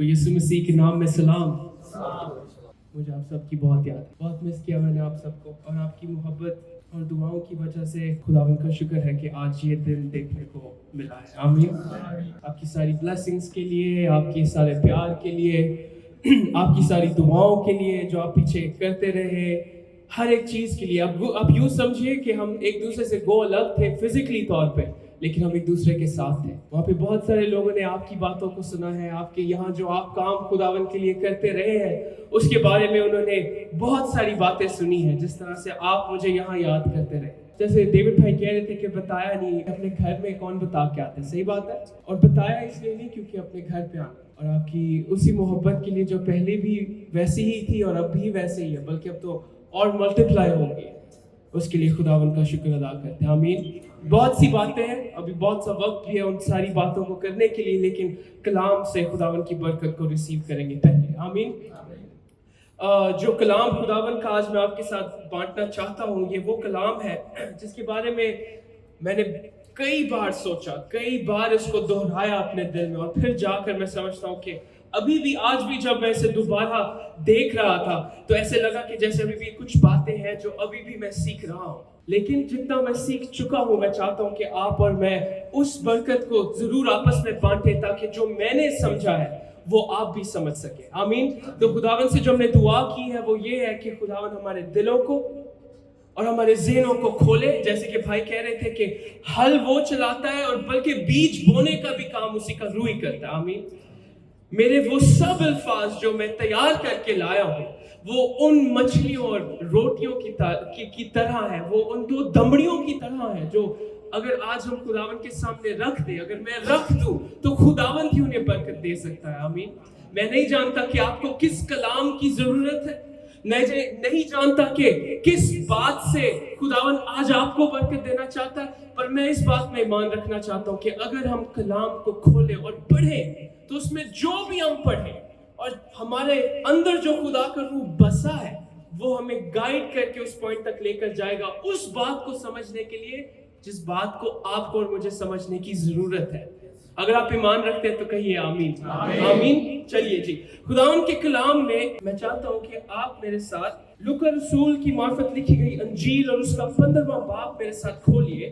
کو یسوع مسیح کے نام میں سلام۔ مجھے آپ سب کی بہت یاد ہے، بہت مس کیا میں نے آپ سب کو، اور آپ کی محبت اور دعاؤں کی وجہ سے خداوند کا شکر ہے کہ آج یہ دن دیکھنے کو ملا ہے۔ آمین۔ آپ کی ساری بلیسنگز کے لیے، آپ کے سارے پیار کے لیے، آپ کی ساری دعاؤں کے لیے جو آپ پیچھے کرتے رہے، ہر ایک چیز کے لیے۔ اب یوں سمجھیے کہ ہم ایک دوسرے سے گو الگ تھے فزیکلی طور پہ، لیکن ہم ایک دوسرے کے ساتھ تھے۔ وہاں پہ بہت سارے لوگوں نے آپ کی باتوں کو سنا ہے، آپ کے یہاں جو آپ کام خداوند کے لیے کرتے رہے ہیں اس کے بارے میں انہوں نے بہت ساری باتیں سنی ہیں، جس طرح سے آپ مجھے یہاں یاد کرتے رہے۔ جیسے ڈیوڈ بھائی کہہ رہے تھے کہ بتایا نہیں، اپنے گھر میں کون بتا کے آتے، صحیح بات ہے، اور بتایا اس لیے نہیں کیونکہ اپنے گھر پہ آنا، اور آپ کی اسی محبت کے لیے جو پہلے بھی ویسی ہی تھی اور اب بھی ویسے ہی ہے، بلکہ اب تو اور ملٹیپلائی ہوں گی، اس کے لیے خداوند کا شکر ادا کرتے ہیں۔ آمین۔ بہت سی باتیں ہیں، ابھی بہت سا وقت بھی ہے ان ساری باتوں کو کرنے کے لیے، لیکن کلام سے خداوند کی برکت کو ریسیو کریں گے پہلے۔ آمین۔ جو کلام خداوند کا آج میں آپ کے ساتھ بانٹنا چاہتا ہوں، یہ وہ کلام ہے جس کے بارے میں میں نے کئی بار سوچا، کئی بار اس کو دہرایا اپنے دل میں، اور پھر جا کر میں سمجھتا ہوں کہ ابھی بھی آج بھی جب میں اسے دوبارہ دیکھ رہا تھا تو ایسے لگا کہ جیسے ابھی بھی کچھ باتیں ہیں جو ابھی بھی میں سیکھ رہا ہوں، لیکن جتنا میں سیکھ چکا ہوں میں چاہتا ہوں کہ آپ اور میں اس برکت کو ضرور آپس میں بانٹیں، تاکہ جو میں نے سمجھا ہے وہ آپ بھی سمجھ سکے۔ آمین۔ تو خداوند سے جو ہم نے دعا کی ہے وہ یہ ہے کہ خداوند ہمارے دلوں کو اور ہمارے ذہنوں کو کھولے، جیسے کہ بھائی کہہ رہے تھے کہ ہل وہ چلاتا ہے اور بلکہ بیج بونے کا بھی کام اسی کا روح ہی کرتا ہے۔ آمین۔ میرے وہ سب الفاظ جو میں تیار کر کے لایا ہوں وہ ان مچھلیوں اور روٹیوں کی طرح ہے، وہ ان دو دمڑیوں کی طرح ہے جو اگر آج ہم خداوند کے سامنے رکھ دیں، اگر میں رکھ دوں تو خداوند ہی انہیں برکت دے سکتا ہے۔ آمین۔ میں نہیں جانتا کہ آپ کو کس کلام کی ضرورت ہے، نہیں جانتا کہ کس بات سے خداوند آج آپ کو برکت دینا چاہتا ہے، پر میں اس بات میں ایمان رکھنا چاہتا ہوں کہ اگر ہم کلام کو کھولیں اور پڑھیں تو اس میں جو بھی ہم پڑھیں اور ہمارے اندر جو خدا کا روح بسا ہے وہ ہمیں گائیڈ کر کے اس پوائنٹ تک لے کر جائے گا، اس بات کو سمجھنے کے لیے جس بات کو آپ کو اور مجھے سمجھنے کی ضرورت ہے۔ اگر آپ ایمان رکھتے ہیں تو کہیے آمین۔ آمین۔ چلیے جی، خداوند کے کلام میں چاہتا ہوں کہ آپ میرے ساتھ لوکا رسول کی معرفت لکھی گئی انجیل اور اس کا 15واں باب میرے ساتھ کھولیے۔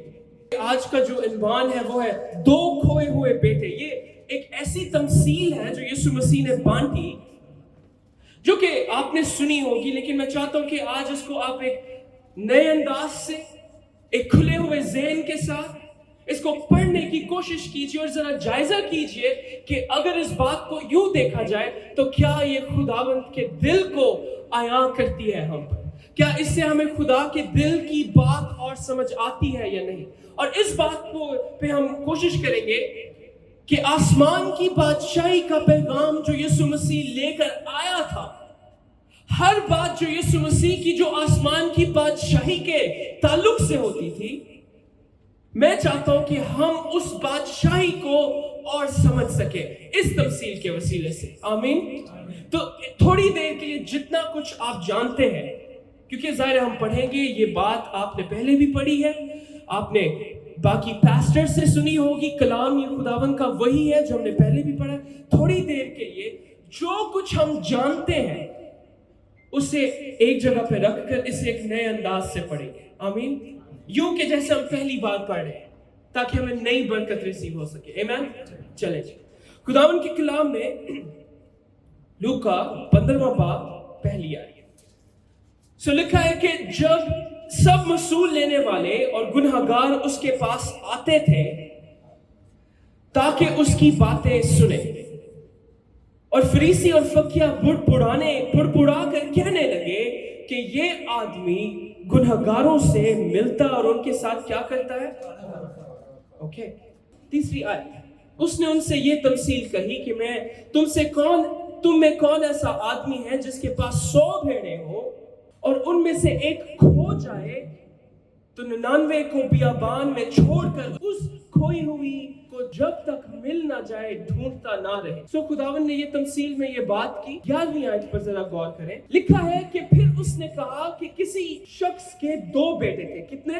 آج کا جو عنوان ہے وہ ہے دو کھوئے ہوئے بیٹے۔ یہ ایک ایسی تمثیل ہے جو یسوع مسیح نے بانٹی، جو کہ آپ نے سنی ہوگی، لیکن میں چاہتا ہوں کہ آج اس کو آپ ایک نئے انداز سے، ایک کھلے ہوئے ذہن کے ساتھ اس کو پڑھنے کی کوشش کیجئے اور ذرا جائزہ کیجئے کہ اگر اس بات کو یوں دیکھا جائے تو کیا یہ خداوند کے دل کو عیاں کرتی ہے ہم پر، کیا اس سے ہمیں خدا کے دل کی بات اور سمجھ آتی ہے یا نہیں۔ اور اس بات پہ ہم کوشش کریں گے کہ آسمان کی بادشاہی کا پیغام جو یسوع مسیح لے کر آیا تھا، ہر بات جو یسوع مسیح کی جو آسمان کی بادشاہی کے تعلق سے ہوتی تھی، میں چاہتا ہوں کہ ہم اس بادشاہی کو اور سمجھ سکیں اس تمثیل کے وسیلے سے۔ آمین۔ تو تھوڑی دیر کے لیے جتنا کچھ آپ جانتے ہیں، کیونکہ ظاہر ہم پڑھیں گے، یہ بات آپ نے پہلے بھی پڑھی ہے، آپ نے باقی پیسٹر سے سنی ہوگی، کلام یہ خداوند کا وہی ہے جو ہم نے پہلے بھی پڑھا۔ تھوڑی دیر کے لیے جو کچھ ہم جانتے ہیں اسے ایک جگہ پہ رکھ کر اسے ایک نئے انداز سے پڑھیں گے۔ آمین۔ یوں کہ جیسے ہم پہلی بار پڑھ رہے ہیں، تاکہ ہمیں نئی برکت ریسیو ہو سکے۔ آمین۔ چلیں جی، خداوند کے کلام میں لوکا 15واں باب پہلی آیت سو لکھا ہے کہ جب سب وصول لینے والے اور گنہگار اس کے پاس آتے تھے تاکہ اس کی باتیں سنیں، اور فریسی اور فقیہ بڑبڑا کر کہنے لگے کہ یہ آدمی گنہگاروں سے ملتا اور ان کے ساتھ کیا کرتا ہے۔ اوکے، تیسری آیت، اس نے ان سے یہ تمثیل کہی کہ تم میں کون ایسا آدمی ہے جس کے پاس 100 بھیڑیں ہو اور ان میں سے ایک کھو جائے تو 99 کو بیابان میں چھوڑ کر اس کھوئی ہوئی کو جب تک مل نہ جائے ڈھونڈتا نہ رہے۔ سو خداوند نے یہ تمثیل میں یہ بات کی۔ 11ویں آیت پر ذرا غور کریں، لکھا ہے کہ پھر اس نے کہا کہ کسی شخص کے 2 بیٹے تھے۔ کتنے؟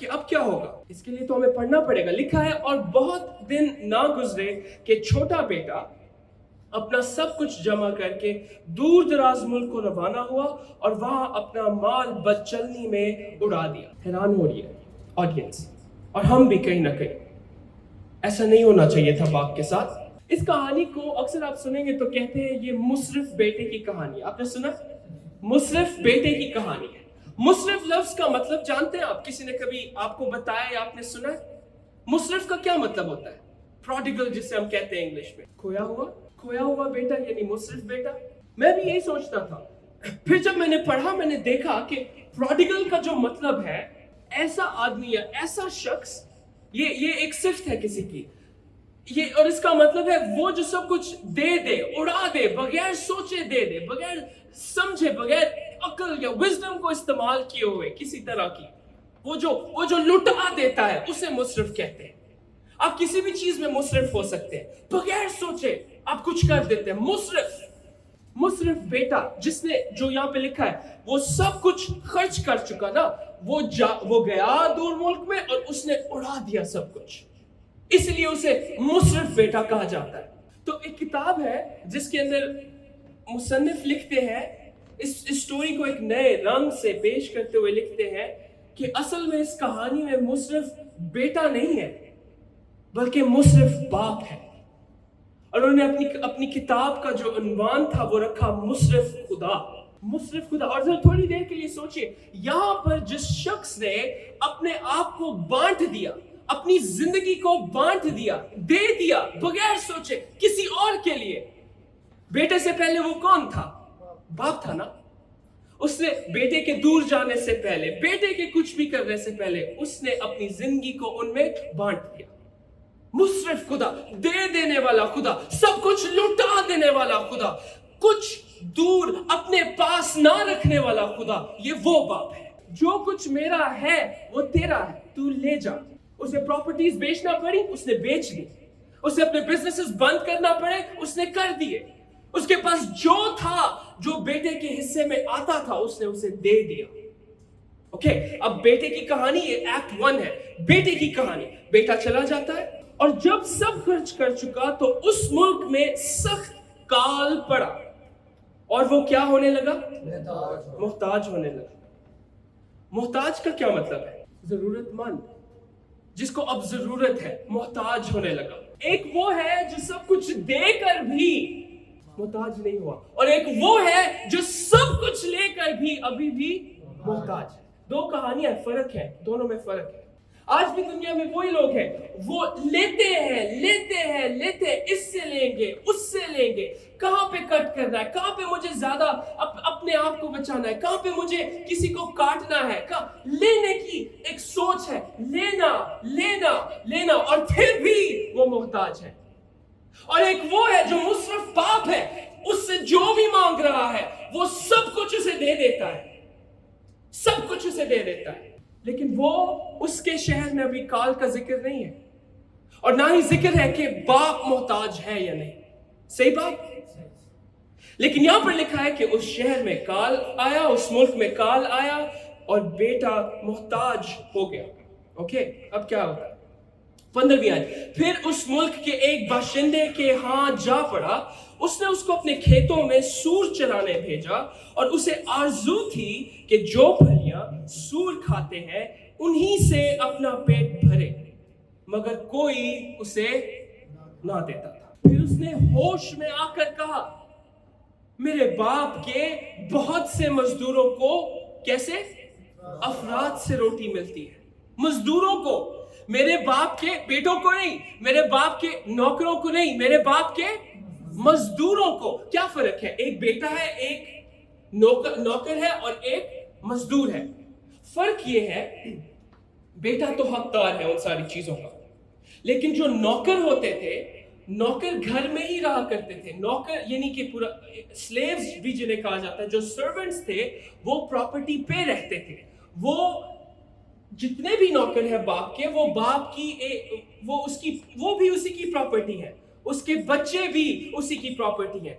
کہ اب کیا ہوگا. اس کے لیے تو ہمیں پڑھنا پڑے گا. لکھا ہے اور بہت دن نہ گزرے کہ چھوٹا بیٹا اپنا سب کچھ جمع کر کے دور دراز ملک کو روانہ ہوا اور وہاں اپنا مال بدچلنی میں اڑا دیا. حیران ہو رہی ہے آڈینس, اور ہم بھی کہیں نہ کہیں. ایسا نہیں ہونا چاہیے تھا باپ کے ساتھ. اس کہانی کو اکثر آپ سنیں گے تو کہتے ہیں یہ مصرف بیٹے کی کہانی ہے. آپ نے سنا مصرف بیٹے کی کہانی ہے. مصرف لفظ کا مطلب جانتے ہیں آپ؟ کسی نے کبھی آپ کو بتایا یا آپ نے سنا ہے مصرف کا کیا مطلب ہوتا ہے؟ پروڈیگل جسے ہم کہتے ہیں انگلش میں, کھویا ہوا بیٹا یعنی مصرف بیٹا. میں بھی یہی سوچتا تھا. پھر جب میں نے پڑھا میں نے دیکھا کہ پروڈیگل کا جو مطلب ہے ایسا آدمی یا ایسا شخص, یہ ایک صفت ہے کسی کی, یہ, اور اس کا مطلب ہے وہ جو سب کچھ دے دے, اڑا دے, بغیر سوچے دے دے, بغیر سمجھے, بغیر عقل یا وزڈم کو استعمال کیے ہوئے کسی طرح کی, وہ جو لٹا دیتا ہے اسے مصرف کہتے ہیں. آپ کسی بھی چیز میں مصرف ہو سکتے ہیں, بغیر سوچے آپ کچھ کر دیتے ہیں. مصرف بیٹا جس نے, جو یہاں پہ لکھا ہے, وہ سب کچھ خرچ کر چکا نا, وہ گیا دور ملک میں اور اس نے اڑا دیا سب کچھ, اس لیے اسے مصرف بیٹا کہا جاتا ہے. تو ایک کتاب ہے جس کے اندر مصنف لکھتے ہیں, اس اسٹوری کو ایک نئے رنگ سے پیش کرتے ہوئے لکھتے ہیں کہ اصل میں اس کہانی میں مصرف بیٹا نہیں ہے بلکہ مصرف باپ ہے. اور انہوں نے اپنی کتاب کا جو عنوان تھا وہ رکھا مصرف خدا. اور ذرا تھوڑی دیر کے لیے سوچئے, یہاں پر جس شخص نے اپنے آپ کو بانٹ دیا, اپنی زندگی کو بانٹ دیا, دے دیا بغیر سوچے کسی اور کے لیے. بیٹے سے پہلے وہ کون تھا؟ باپ تھا نا. اس نے بیٹے کے دور جانے سے پہلے, بیٹے کے کچھ بھی کرنے سے پہلے اس نے اپنی زندگی کو ان میں بانٹ دیا. مصرف خدا, دے دینے والا خدا, سب کچھ لٹا دینے والا خدا, کچھ دور اپنے پاس نہ رکھنے والا خدا, یہ وہ باپ ہے. جو کچھ میرا ہے وہ تیرا ہے, تو لے جا. اسے پراپرٹیز بیچنا پڑی, اس نے بیچ دی. اسے اپنے بزنسز بند کرنا پڑے, اس نے کر دیے. اس کے پاس جو تھا, جو بیٹے کے حصے میں آتا تھا, اس نے اسے دے دیا. اوکے, اب بیٹے کی کہانی, یہ ایکٹ 1 ہے. بیٹے کی کہانی. بیٹا چلا جاتا ہے اور جب سب خرچ کر چکا تو اس ملک میں سخت کال پڑا اور وہ کیا ہونے لگا؟ محتاج ہونے لگا. محتاج کا کیا مطلب ہے؟ ضرورت مند, جس کو اب ضرورت ہے, محتاج ہونے لگا. ایک وہ ہے جو سب کچھ دے کر بھی محتاج نہیں ہوا, اور ایک وہ ہے جو سب کچھ لے کر بھی ابھی بھی محتاج ہے. دو کہانیاں, فرق ہے, دونوں میں فرق ہے. آج بھی دنیا میں وہی لوگ ہیں, وہ لیتے ہیں, اس سے لیں گے, اس سے لیں گے, کہاں پہ کٹ کرنا ہے, کہاں پہ مجھے زیادہ اپنے آپ کو بچانا ہے, کہاں پہ مجھے کسی کو کاٹنا ہے. لینے کی ایک سوچ ہے, لینا, اور پھر بھی وہ محتاج ہے. اور ایک وہ ہے جو مصرف باپ ہے, اس سے جو بھی مانگ رہا ہے وہ سب کچھ اسے دے دیتا ہے, لیکن وہ اس کے شہر میں ابھی کال کا ذکر نہیں ہے, اور نہ ہی ذکر ہے کہ باپ محتاج ہے یا نہیں. صحیح بات. لیکن یہاں پر لکھا ہے کہ اس شہر میں کال آیا, اس ملک میں کال آیا اور بیٹا محتاج ہو گیا. اوکے, اب کیا ہوتا ہے؟ 15ویں آیت. پھر اس ملک کے ایک باشندے کے ہاں جا پڑا, اس نے اس کو اپنے کھیتوں میں سور چرانے بھیجا, اور اسے آرزو تھی کہ جو پھلیاں سور کھاتے ہیں انہی سے اپنا پیٹ بھرے, مگر کوئی اسے نہ دیتا تھا. پھر اس نے ہوش میں آ کر کہا, میرے باپ کے بہت سے مزدوروں کو کیسے افراد سے روٹی ملتی ہے. مزدوروں کو, میرے باپ کے بیٹوں کو نہیں, میرے باپ کے نوکروں کو نہیں, میرے باپ کے مزدوروں کو. کیا فرق ہے؟ ایک بیٹا ہے, ایک نوکر ہے, اور ایک مزدور ہے. فرق یہ ہے, بیٹا تو حقدار ہے ان ساری چیزوں کا, لیکن جو نوکر ہوتے تھے, نوکر گھر میں ہی رہا کرتے تھے. نوکر یعنی کہ پورا سلیوز بھی جنہیں کہا جاتا ہے, جو سرونٹس تھے وہ پراپرٹی پہ رہتے تھے. وہ جتنے بھی نوکر ہیں باپ کے, وہ باپ کی وہ بھی اسی کی پراپرٹی ہے, اس کے بچے بھی اسی کی پراپرٹی ہیں.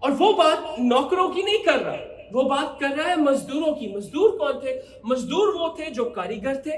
اور وہ بات نوکروں کی نہیں کر رہا, وہ بات کر رہا ہے مزدوروں کی. مزدور کون تھے؟ مزدور وہ تھے جو کاریگر تھے,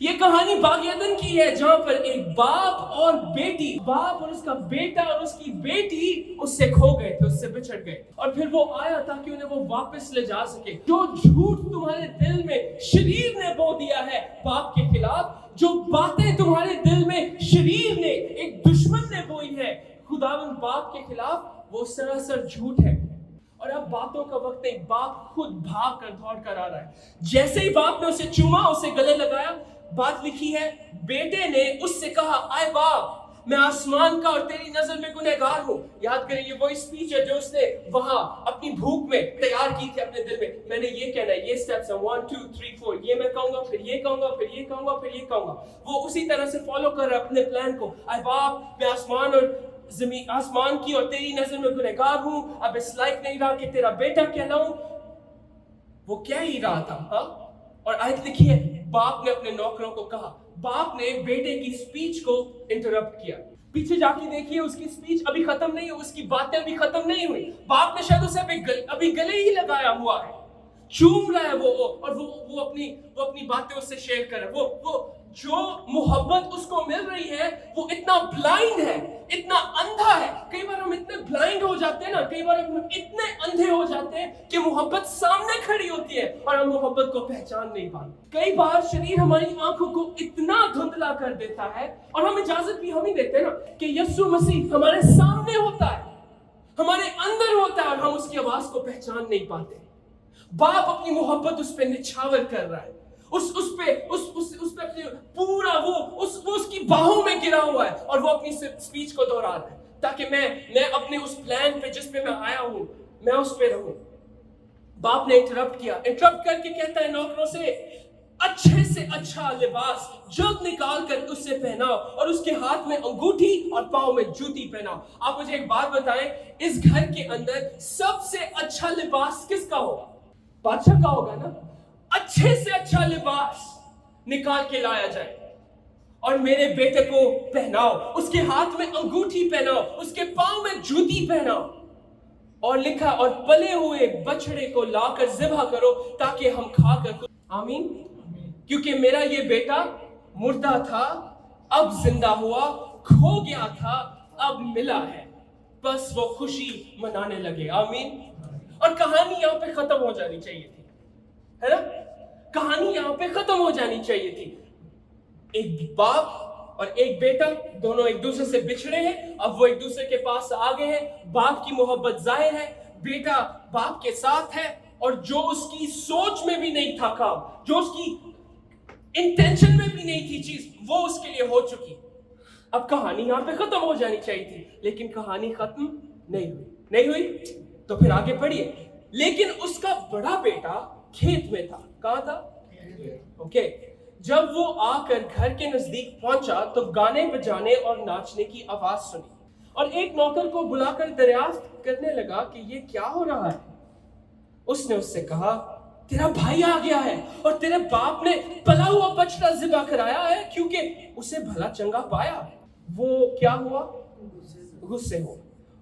یہ کہانی باغ عدن کی ہے جہاں پر ایک باپ اور بیٹی، باپ اور اس کا بیٹا اور اس کی بیٹی اس سے کھو گئے تھے، اس سے بچھڑ گئے، اور پھر وہ آیا تاکہ انہیں وہ واپس لے جا سکے۔ جو جھوٹ تمہارے دل میں شریر نے بو دیا ہے باپ کے خلاف، جو باتیں تمہارے دل میں شریر نے، ایک دشمن نے بوئی ہے خداوند باپ کے خلاف، وہ سراسر جھوٹ ہے۔ اور اب باتوں کا وقت نہیں، باپ خود بھاگ کر دوڑ کر آ رہا ہے۔ جیسے ہی باپ نے اسے چوما، اسے گلے لگایا، بات لکھی ہے بیٹے نے اس سے کہا، آئے باپ، میں آسمان کا اور تیری نظر میں گنہگار ہوں۔ یاد کریں، یہ وہی سپیچ ہے جو اس نے وہاں اپنی بھوک میں تیار کی تھی اپنے دل میں نے یہ کہنا ہے، یہ سٹیپس ہیں 1 2 3 4، یہ میں کہوں گا، پھر یہ کہوں گا، پھر یہ کہوں گا، پھر یہ کہوں گا۔ وہ اسی طرح سے فالو کر رہا ہے اپنے پلان کو۔ آئے باپ، میں آسمان کی اور تیری نظر میں گنہگار ہوں، اب اس لائق نہیں رہا کہ تیرا بیٹا کہلاؤں۔ وہ کہہ ہی رہا تھا، ہاں؟ اور آیت لکھی ہے، باپ نے اپنے نوکروں کو کہا، باپ نے بیٹے کی سپیچ کو انٹرپٹ کیا۔ پیچھے جا کے دیکھیے، اس کی سپیچ ابھی ختم نہیں ہوئی، اس کی باتیں ابھی ختم نہیں ہوئی۔ باپ نے شاید اسے ابھی گلے ہی لگایا ہوا ہے، چوم رہا ہے وہ، اور وہ اپنی باتیں اس سے شیئر کر رہا ہے۔ وہ جو محبت اس کو مل رہی ہے، وہ اتنا بلائنڈ ہے، اتنا اندھا ہے۔ کئی بار ہم اتنے بلائنڈ ہو جاتے ہیں نا، کئی بار ہم اتنے اندھے ہو جاتے ہیں کہ محبت سامنے کھڑی ہوتی ہے اور ہم محبت کو پہچان نہیں پاتے۔ کئی بار شریر ہماری آنکھوں کو اتنا دھندلا کر دیتا ہے، اور ہم اجازت بھی ہم ہی دیتے ہیں نا کہ یسوع مسیح ہمارے سامنے ہوتا ہے، ہمارے اندر ہوتا ہے، اور ہم اس کی آواز کو پہچان نہیں پاتے۔ باپ اپنی محبت اس پہ نچھاور کر رہا ہے، اس پہ اپنے پورا وہ اس کی باہوں میں گرا ہوا ہے، اور وہ اپنی سپیچ کو دہرا رہا ہے تاکہ میں اپنے اس پلان پہ جس پہ میں آیا ہوں، میں اس پہ رہوں۔ باپ نے انٹرپٹ کر کے کہتا ہے نوکروں سے، اچھے سے اچھا لباس جلد نکال کر اس سے پہناؤ، اور اس کے ہاتھ میں انگوٹھی اور پاؤں میں جوتی پہناؤ۔ آپ مجھے ایک بات بتائیں، اس گھر کے اندر سب سے اچھا لباس کس کا ہوگا؟ بادشاہ کا ہوگا نا۔ اچھے سے اچھا لباس نکال کے لایا جائے اور میرے بیٹے کو پہناؤ، اس کے ہاتھ میں انگوٹھی پہناؤ، اس کے پاؤں میں جوتی پہناؤ، اور لکھا، اور پلے ہوئے بچڑے کو لا کر ذبح کرو تاکہ ہم کھا کر۔ آمین۔ کیونکہ میرا یہ بیٹا مردہ تھا، اب زندہ ہوا، کھو گیا تھا، اب ملا ہے، بس وہ خوشی منانے لگے۔ آمین۔ اور کہانی یہاں پہ ختم ہو جانی چاہیے تھی، ہے نا؟ کہانی یہاں پہ ختم ہو جانی چاہیے تھی۔ ایک باپ اور ایک بیٹا دونوں ایک دوسرے سے بچھڑے ہیں، اب وہ ایک دوسرے کے پاس آ گئے ہیں، باپ کی محبت ظاہر ہے، بیٹا باپ کے ساتھ ہے، اور جو اس کی سوچ میں بھی نہیں تھا کام، جو اس کی انٹینشن میں بھی نہیں تھی چیز، وہ اس کے لیے ہو چکی۔ اب کہانی یہاں پہ ختم ہو جانی چاہیے تھی، لیکن کہانی ختم نہیں ہوئی تو پھر آگے پڑھیے۔ لیکن اس کا بڑا بیٹا کھیت میں تھا۔ کہاں تھا؟ اوکے۔ جب وہ آ کر گھر کے نزدیک پہنچا تو گانے بجانے اور ناچنے کی آواز سنی، اور ایک نوکر کو بلا کر دریافت کرنے لگا کہ یہ کیا ہو رہا ہے۔ اس نے اس سے کہا، تیرا بھائی آ گیا ہے، اور تیرے باپ نے پلا ہوا بچڑا ذبح کرایا ہے کیونکہ اسے بھلا چنگا پایا۔ وہ کیا ہوا؟ غصے ہو،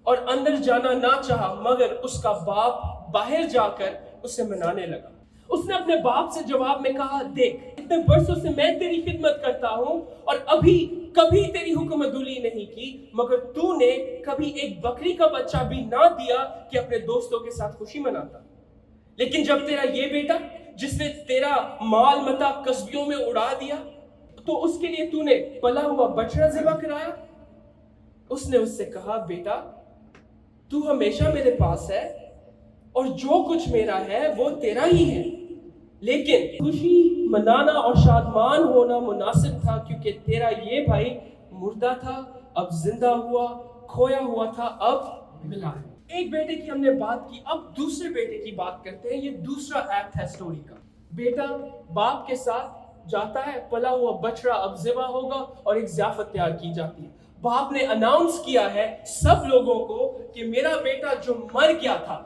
اور اندر جانا نہ چاہا، مگر اس کا باپ باہر جا کر اسے منانے لگا۔ اس نے اپنے باپ سے جواب میں کہا، دیکھ، اتنے برسوں سے میں تیری خدمت کرتا ہوں اور کبھی تیری حکم عدولی نہیں کی، مگر تو نے کبھی ایک بکری کا بچہ بھی نہ دیا کہ اپنے دوستوں کے ساتھ خوشی مناتا۔ لیکن جب تیرا یہ بیٹا جس نے تیرا مال متا قصبیوں میں اڑا دیا، تو اس کے لیے تو نے پلا ہوا بچڑا ذبح کرایا۔ اس نے اس سے کہا، بیٹا تو ہمیشہ میرے پاس ہے، اور جو کچھ میرا ہے وہ تیرا ہی ہے، لیکن خوشی منانا اور شادمان ہونا مناسب تھا، کیونکہ تیرا یہ بھائی مردہ تھا، اب زندہ ہوا، کھویا ہوا تھا، اب ملا ہے۔ ایک بیٹے کی ہم نے بات کی، اب دوسرے بیٹے کی بات کرتے ہیں۔ یہ دوسرا ایکٹ ہے سٹوری کا۔ بیٹا باپ کے ساتھ جاتا ہے، پلا ہوا بچڑا اب ذبح ہوگا اور ایک ضیافت تیار کی جاتی ہے۔ باپ نے اناؤنس کیا ہے سب لوگوں کو کہ میرا بیٹا جو مر گیا تھا،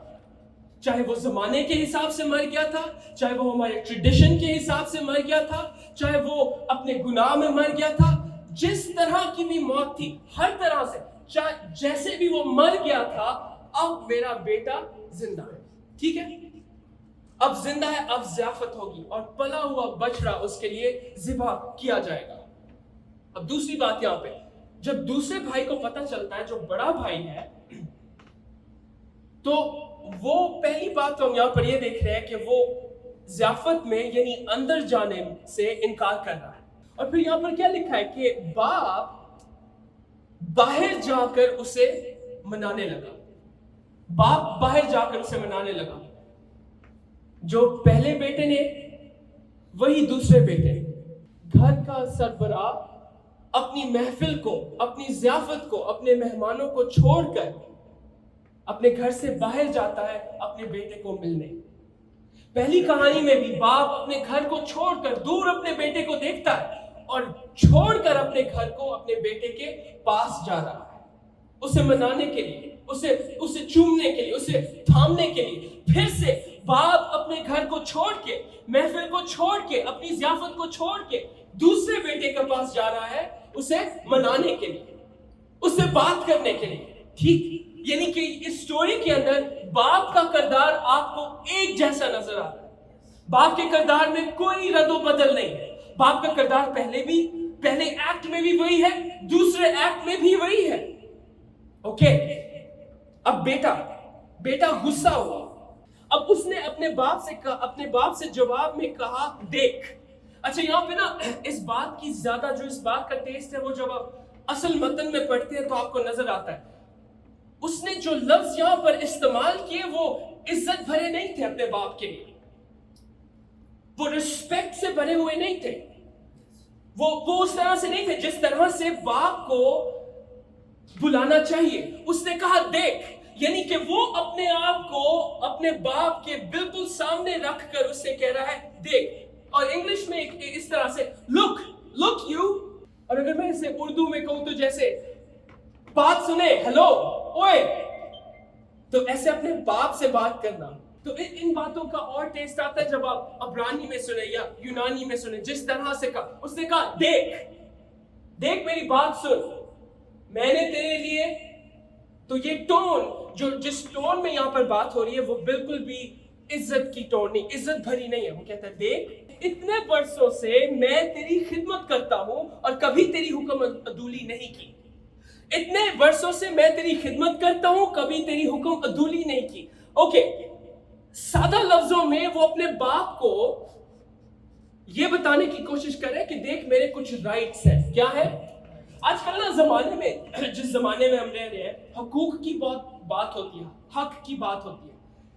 چاہے وہ زمانے کے حساب سے مر گیا تھا، چاہے وہ ہمارے ٹریڈیشن کے حساب سے مر گیا تھا، چاہے وہ اپنے گناہ میں مر گیا تھا، جس طرح کی بھی موت تھی، ہر طرح سے جیسے بھی وہ مر گیا تھا، اب میرا بیٹا زندہ ہے۔ ٹھیک ہے؟ اب زندہ ہے، اب ضیافت ہوگی اور پلا ہوا بچڑا اس کے لیے ذبح کیا جائے گا۔ اب دوسری بات یہاں پہ، جب دوسرے بھائی کو پتہ چلتا ہے، جو بڑا بھائی ہے، تو وہ پہلی بات تو ہم یہاں پر یہ دیکھ رہے ہیں کہ وہ ضیافت میں یعنی اندر جانے سے انکار کر رہا ہے۔ اور پھر یہاں پر کیا لکھا ہے کہ باپ باہر جا کر اسے منانے لگا، باپ باہر جا کر اسے منانے لگا۔ جو پہلے بیٹے نے وہی دوسرے بیٹے، گھر کا سربراہ اپنی محفل کو، اپنی ضیافت کو، اپنے مہمانوں کو چھوڑ کر اپنے گھر سے باہر جاتا ہے اپنے بیٹے کو ملنے۔ پہلی کہانی میں بھی باپ اپنے گھر کو چھوڑ کر دور اپنے بیٹے کو دیکھتا ہے اور چھوڑ کر اپنے گھر کو اپنے بیٹے کے پاس جا رہا ہے، اسے منانے کے لیے، اسے چومنے کے لیے، اسے تھامنے کے لیے۔ پھر سے باپ اپنے گھر کو چھوڑ کے، محفل کو چھوڑ کے، اپنی ضیافت کو چھوڑ کے دوسرے بیٹے کے پاس جا رہا ہے اسے منانے کے لیے، اسے بات کرنے کے لیے۔ ٹھیک، یعنی کہ اس سٹوری کے اندر باپ کا کردار آپ کو ایک جیسا نظر آتا ہے، باپ کے کردار میں کوئی رد و بدل نہیں ہے۔ باپ کا کردار پہلے ایکٹ میں بھی وہی ہے، دوسرے ایکٹ میں بھی وہی ہے۔ اوکے، اب بیٹا غصہ ہوا، اب اس نے اپنے باپ سے جواب میں کہا دیکھ۔ اچھا، یہاں پہ نا اس بات کی زیادہ جو اس بات کا ٹیسٹ ہے وہ جب آپ اصل متن میں پڑھتے ہیں تو آپ کو نظر آتا ہے۔ اس نے جو لفظ یہاں پر استعمال کیے وہ عزت بھرے نہیں تھے اپنے باپ کے لیے، وہ رسپیکٹ سے بھرے ہوئے نہیں تھے، وہ اس طرح سے نہیں تھے جس طرح سے باپ کو بلانا چاہیے۔ اس نے کہا دیکھ، یعنی کہ وہ اپنے آپ کو اپنے باپ کے بالکل سامنے رکھ کر اس سے کہہ رہا ہے دیکھ، اور انگلش میں اس طرح سے لک یو، اور اگر میں اسے اردو میں کہوں تو جیسے بات سنے، ہیلو اوئے، تو ایسے اپنے باپ سے بات کرنا۔ تو ان باتوں کا اور ٹیسٹ آتا ہے جب آپ عبرانی میں سنیں یا یونانی میں سنیں، جس طرح سے کہا، اس نے کہا دیکھ میری بات سن، میں نے تیرے لیے، تو یہ ٹون جس ٹون میں یہاں پر بات ہو رہی ہے وہ بالکل بھی عزت کی ٹون نہیں، عزت بھری نہیں ہے۔ وہ کہتا ہے دیکھ، اتنے برسوں سے میں تیری خدمت کرتا ہوں اور کبھی تیری حکم عدولی نہیں کی، اتنے برسوں سے میں تیری خدمت کرتا ہوں، کبھی تیری حکم عدولی نہیں کی۔ اوکے، سادہ لفظوں میں وہ اپنے باپ کو یہ بتانے کی کوشش کرے کہ دیکھ میرے کچھ رائٹس ہیں۔ کیا ہے؟ آج کل نا زمانے میں، جس زمانے میں ہم رہ رہے ہیں، حقوق کی بہت بات ہوتی ہے، حق کی بات ہوتی ہے۔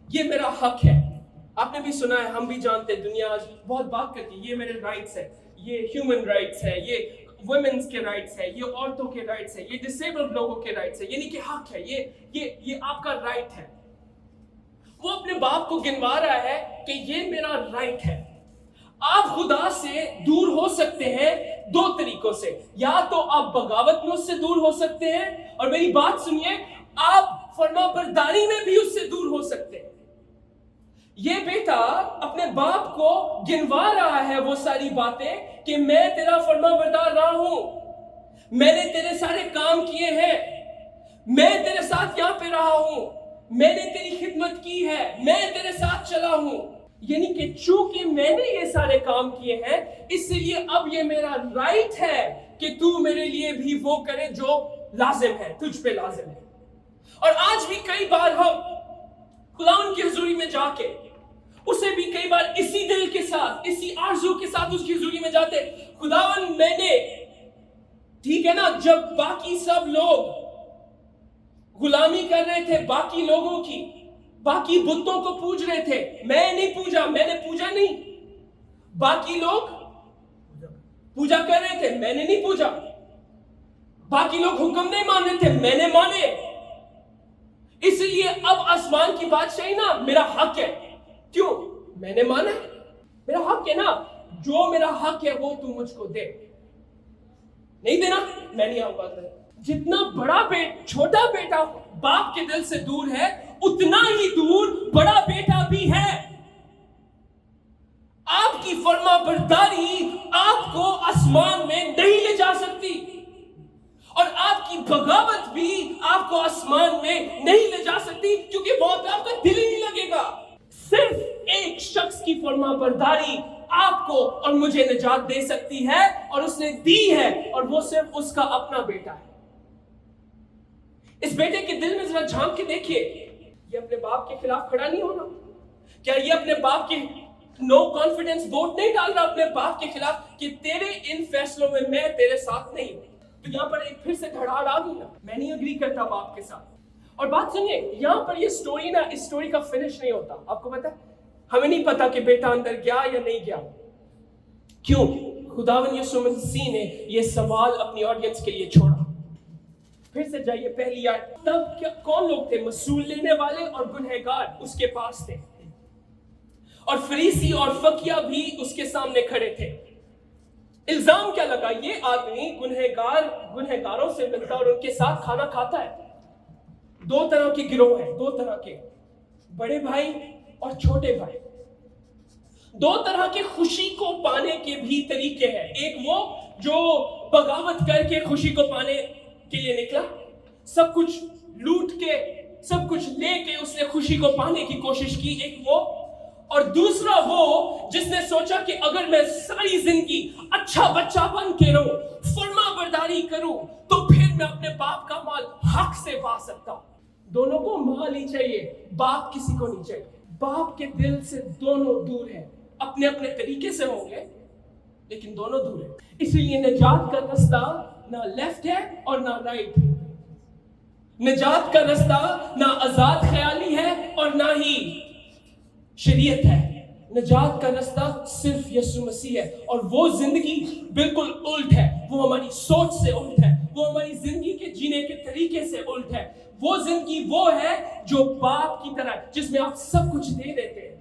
یہ میرا حق ہے، آپ نے بھی سنا ہے، ہم بھی جانتے ہیں، دنیا آج بہت بات کرتی ہے، یہ میرے رائٹس ہے، یہ ہیومن رائٹس ہے، یہ ویمنز کے رائٹس ہے، یہ عورتوں کے رائٹس ہے، یہ ڈسیبلڈ لوگوں کے رائٹس ہے، یعنی کہ حق ہے، یہ آپ کا رائٹ ہے۔ وہ اپنے باپ کو گنوا رہا ہے کہ یہ میرا رائٹ ہے۔ آپ خدا سے دور ہو سکتے ہیں دو طریقوں سے، یا تو آپ بغاوت میں اس سے دور ہو سکتے ہیں، اور میری بات سنیے، آپ فرما برداری میں بھی اس سے دور ہو سکتے ہیں۔ یہ بیٹا اپنے باپ کو گنوا رہا ہے وہ ساری باتیں کہ میں تیرا فرما بردار رہا ہوں، میں نے تیرے سارے کام کیے ہیں، میں تیرے ساتھ یہاں پہ رہا ہوں، میں نے تیری خدمت کی ہے، میں تیرے ساتھ چلا ہوں، یعنی کہ چونکہ میں نے یہ سارے کام کیے ہیں، اس لیے اب یہ میرا رائٹ ہے کہ تو میرے لیے بھی وہ کرے جو لازم ہے، تجھ پہ لازم ہے۔ اور آج بھی کئی بار ہم خداوند کی حضوری میں جا کے، اسے بھی کئی بار اسی دل کے ساتھ، اسی آرزو کے ساتھ اس کی حضوری میں جاتے، خداوند میں نے، ٹھیک ہے نا، جب باقی سب لوگ غلامی کر رہے تھے باقی لوگوں کی، باقی بتوں کو پوج رہے تھے، میں نہیں پوجا، میں نے پوجا نہیں، باقی لوگ پوجا کر رہے تھے، میں نے نہیں پوجا، باقی لوگ حکم نہیں مان رہے تھے، میں نے مانے، اس لیے اب آسمان کی بادشاہی نا میرا حق ہے۔ کیوں؟ میں نے مانا ہے، میرا حق ہے نا، جو میرا حق ہے وہ تو مجھ کو دے، نہیں دینا میں نہیں آؤں گا۔ جتنا بڑا چھوٹا بیٹا باپ کے دل سے دور ہے، اتنا ہی دور بڑا بیٹا بھی ہے۔ آپ کی فرما برداری آپ کو آسمان میں نہیں لے جا سکتی، اور آپ کی بغاوت بھی آپ کو آسمان میں نہیں لے جا سکتی، کیونکہ وہاں پہ آپ کا دل ہی نہیں لگے گا۔ صرف ایک شخص کی فرما برداری آپ کو اور مجھے نجات دے سکتی ہے اور اس نے دی ہے, اور وہ صرف اس کا اپنا بیٹا ہے. اس بیٹے کے دل میں ذرا جھانک کے دیکھیے, یہ اپنے باپ کے خلاف کھڑا نہیں ہونا. کیا یہ اپنے باپ کے نو کانفیڈنس ووٹ نہیں ڈال رہا اپنے باپ کے خلاف کہ تیرے ان فیصلوں میں میں تیرے ساتھ نہیں ہوں؟ تو یہاں پر ایک پھر سے دھڑاڑ آ گئی نا, میں نہیں اگری کرتا باپ کے ساتھ. اور بات سنیے, یہاں پر یہ سٹوری نا, اس سٹوری کا فنش نہیں ہوتا. آپ کو پتا ہے, ہمیں نہیں پتا کہ بیٹا اندر گیا یا نہیں گیا. کیوں؟ خداوند یسوع مسیح نے یہ سوال اپنی آڈینس کے لیے چھوڑا. پھر سے جائیے پہلی آیت. تب کون لوگ تھے؟ مسئول لینے والے اور گنہگار اس کے پاس تھے, اور فریسی اور فقیہ بھی اس کے سامنے کھڑے تھے. الزام کیا لگا؟ یہ آدمی گنہگاروں سے ملتا اور ان کے ساتھ کھانا کھاتا ہے. دو طرح کے گروہ ہیں, دو طرح کے, بڑے بھائی اور چھوٹے بھائی. دو طرح کے خوشی کو پانے کے بھی طریقے ہیں. ایک وہ جو بغاوت کر کے خوشی کو پانے کے لیے نکلا, سب کچھ لوٹ کے, سب کچھ لے کے اس نے خوشی کو پانے کی کوشش کی. ایک وہ, اور دوسرا وہ جس نے سوچا کہ اگر میں ساری زندگی اچھا بچہ بن کے رہوں, فرما برداری کروں, تو پھر میں اپنے باپ کا مال حق سے پا سکتا ہوں. دونوں کو مال ہی چاہیے, باپ کسی کو نہیں چاہیے. باپ کے دل سے دونوں دور ہیں, اپنے اپنے طریقے سے ہوں گے لیکن دونوں دور ہیں. اس لیے نجات کا رستہ نہ لیفٹ ہے اور نہ رائٹ. نجات کا رستہ نہ آزاد خیالی ہے اور نہ ہی شریعت ہے. نجات کا رستہ صرف یسوع مسیح ہے, اور وہ زندگی بالکل الٹ ہے. وہ ہماری سوچ سے الٹ ہے, وہ ہماری زندگی کے جینے کے طریقے سے الٹ ہے. وہ زندگی وہ ہے جو باپ کی طرح, جس میں آپ سب کچھ دے دیتے ہیں.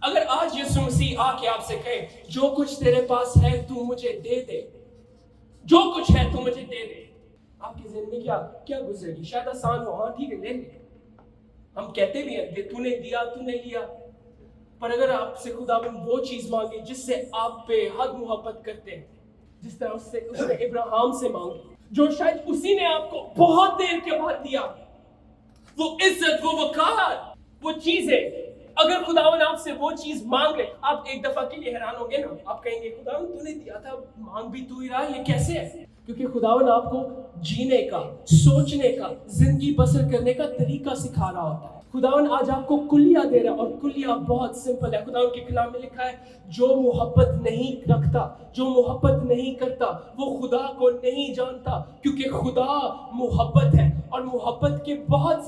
اگر آج یسوع مسیح آ کے آپ سے کہے جو کچھ تیرے پاس ہے تو مجھے دے دے, جو کچھ ہے تو مجھے دے دے, آپ کی زندگی کیا گزرے گی؟ شاید آسان ہو, ہاں ٹھیک ہے لے لے. ہم کہتے بھی ہیں کہ تو نے دیا, تو نے لیا. پر اگر آپ سے خداوند وہ چیز مانگے جس سے آپ بے حد محبت کرتے ہیں, جس طرح اس نے ابراہیم سے مانگی, جو شاید اسی نے آپ کو بہت دیر کے بعد دیا, وہ عزت, وہ وقار, وہ چیزیں, اگر خداوند آپ سے وہ چیز مانگ لے, آپ ایک دفعہ کے لیے حیران ہوں گے نا. آپ کہیں گے خداوند تو نے دیا تھا, مانگ بھی تو ہی رہا, یہ کیسے ہے؟ کیونکہ خداوند آپ کو جینے کا, سوچنے کا, زندگی بسر کرنے کا طریقہ سکھا رہا ہوتا ہے. خداوند آج آپ کو کلیہ دے رہا ہے, اور کلیہ بہت سمپل ہے. خداوند کے کلام میں لکھا ہے جو محبت نہیں رکھتا, جو محبت نہیں کرتا, وہ خدا کو نہیں جانتا, کیونکہ خدا محبت ہے. اور محبت کے بہت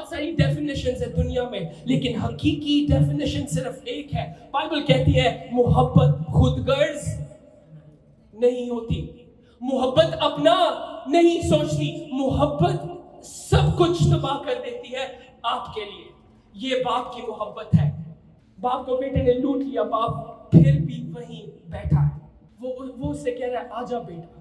ساری ڈیفینیشنز ہیں دنیا میں, لیکن حقیقی ڈیفینیشن صرف ایک ہے. بائبل کہتی ہے محبت خود غرض نہیں ہوتی, محبت اپنا نہیں سوچتی, محبت سب کچھ تباہ کر دیتی ہے آپ کے لیے. یہ باپ کی محبت ہے. باپ کو بیٹے نے لوٹ لیا, باپ پھر بھی وہیں بیٹھا ہے. وہ اسے کہہ رہا ہے آجا بیٹا,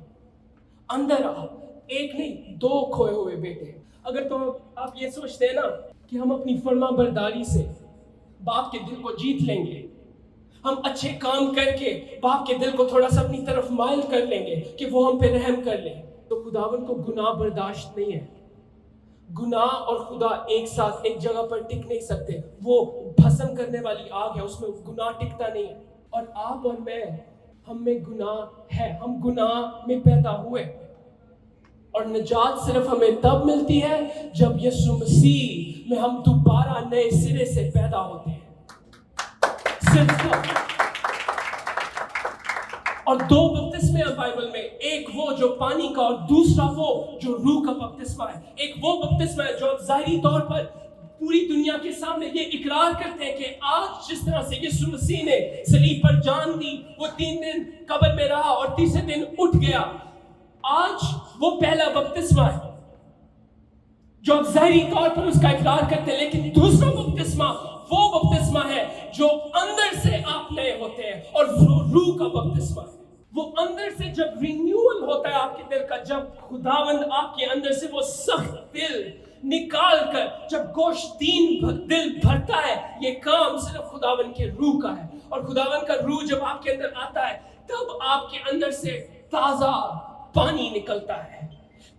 اندر آ. ایک نہیں, دو کھوئے ہوئے بیٹے. اگر تو آپ یہ سوچتے ہیں نا کہ ہم اپنی فرما برداری سے باپ کے دل کو جیت لیں گے, ہم اچھے کام کر کے باپ کے دل کو تھوڑا سا اپنی طرف مائل کر لیں گے کہ وہ ہم پہ رحم کر لیں, تو خداوند کو گناہ برداشت نہیں ہے. گناہ اور خدا ایک ساتھ ایک جگہ پر ٹک نہیں سکتے. وہ بھسم کرنے والی آگ ہے, اس میں گناہ ٹکتا نہیں ہے. اور آپ اور میں, ہم میں گناہ ہے, ہم گناہ میں پیدا ہوئے, اور نجات صرف ہمیں تب ملتی ہے جب یسوع مسیح میں ہم دوبارہ نئے سرے سے پیدا ہوتے ہیں, صرف تب. اور دو بپتسمے ہیں بائبل میں, ایک وہ جو پانی کا اور دوسرا وہ جو روح کا بپتسمہ ہے. ایک وہ بپتسمہ ہے جو ظاہری طور پر پوری دنیا کے سامنے یہ اقرار کرتے ہیں کہ آج جس طرح سے یسوع مسیح نے صلیب پر جان دی, وہ 3 دن قبر میں رہا اور تیسرے دن اٹھ گیا, آج وہ پہلا بپتسمہ ہے جو آپ ظاہری طور پر اس کا اقرار کرتے ہیں. لیکن دوسرا بپتسمہ وہ بپتسمہ ہے جو اندر سے آپ نئے ہوتے ہیں, اور روح کا بپتسمہ ہے. وہ اندر سے جب رینیول ہوتا ہے آپ کے دل کا, جب خداوند آپ کے اندر سے وہ سخت دل نکال کر جب گوشتین دل بھرتا ہے, یہ کام صرف خداوند کے روح کا ہے. اور خداوند کا روح جب آپ کے اندر آتا ہے, تب آپ کے اندر سے تازہ پانی نکلتا ہے,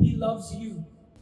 He loves you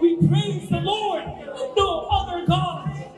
We praise the Lord, no other God,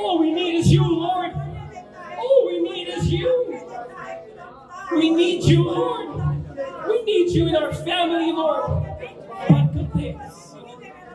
All we need is you, Lord. All we need is you. We need you, Lord. We need you in our family, Lord.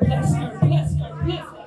Bless her, bless her, bless her.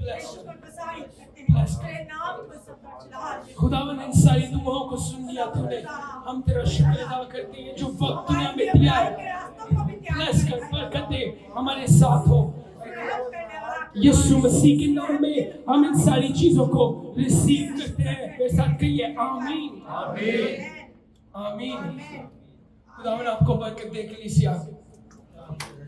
bless, bless کر. خداوند ان ساری دعاؤں کو سن لیا تو نے, ہم تیرا شکر ادا کرتے ہیں جو وقت دنیا میں دیا ہے. bless کر, برکت دے, ہمارے ساتھ ہو یسوع مسیح کے نام میں. ہم ان ساری چیزوں کو ریسیو کرتے ہیں. میرے ساتھ کہیے آمین آمین آمین. خداوند آپ کو برکت دے. کلیسیا بیٹھیے.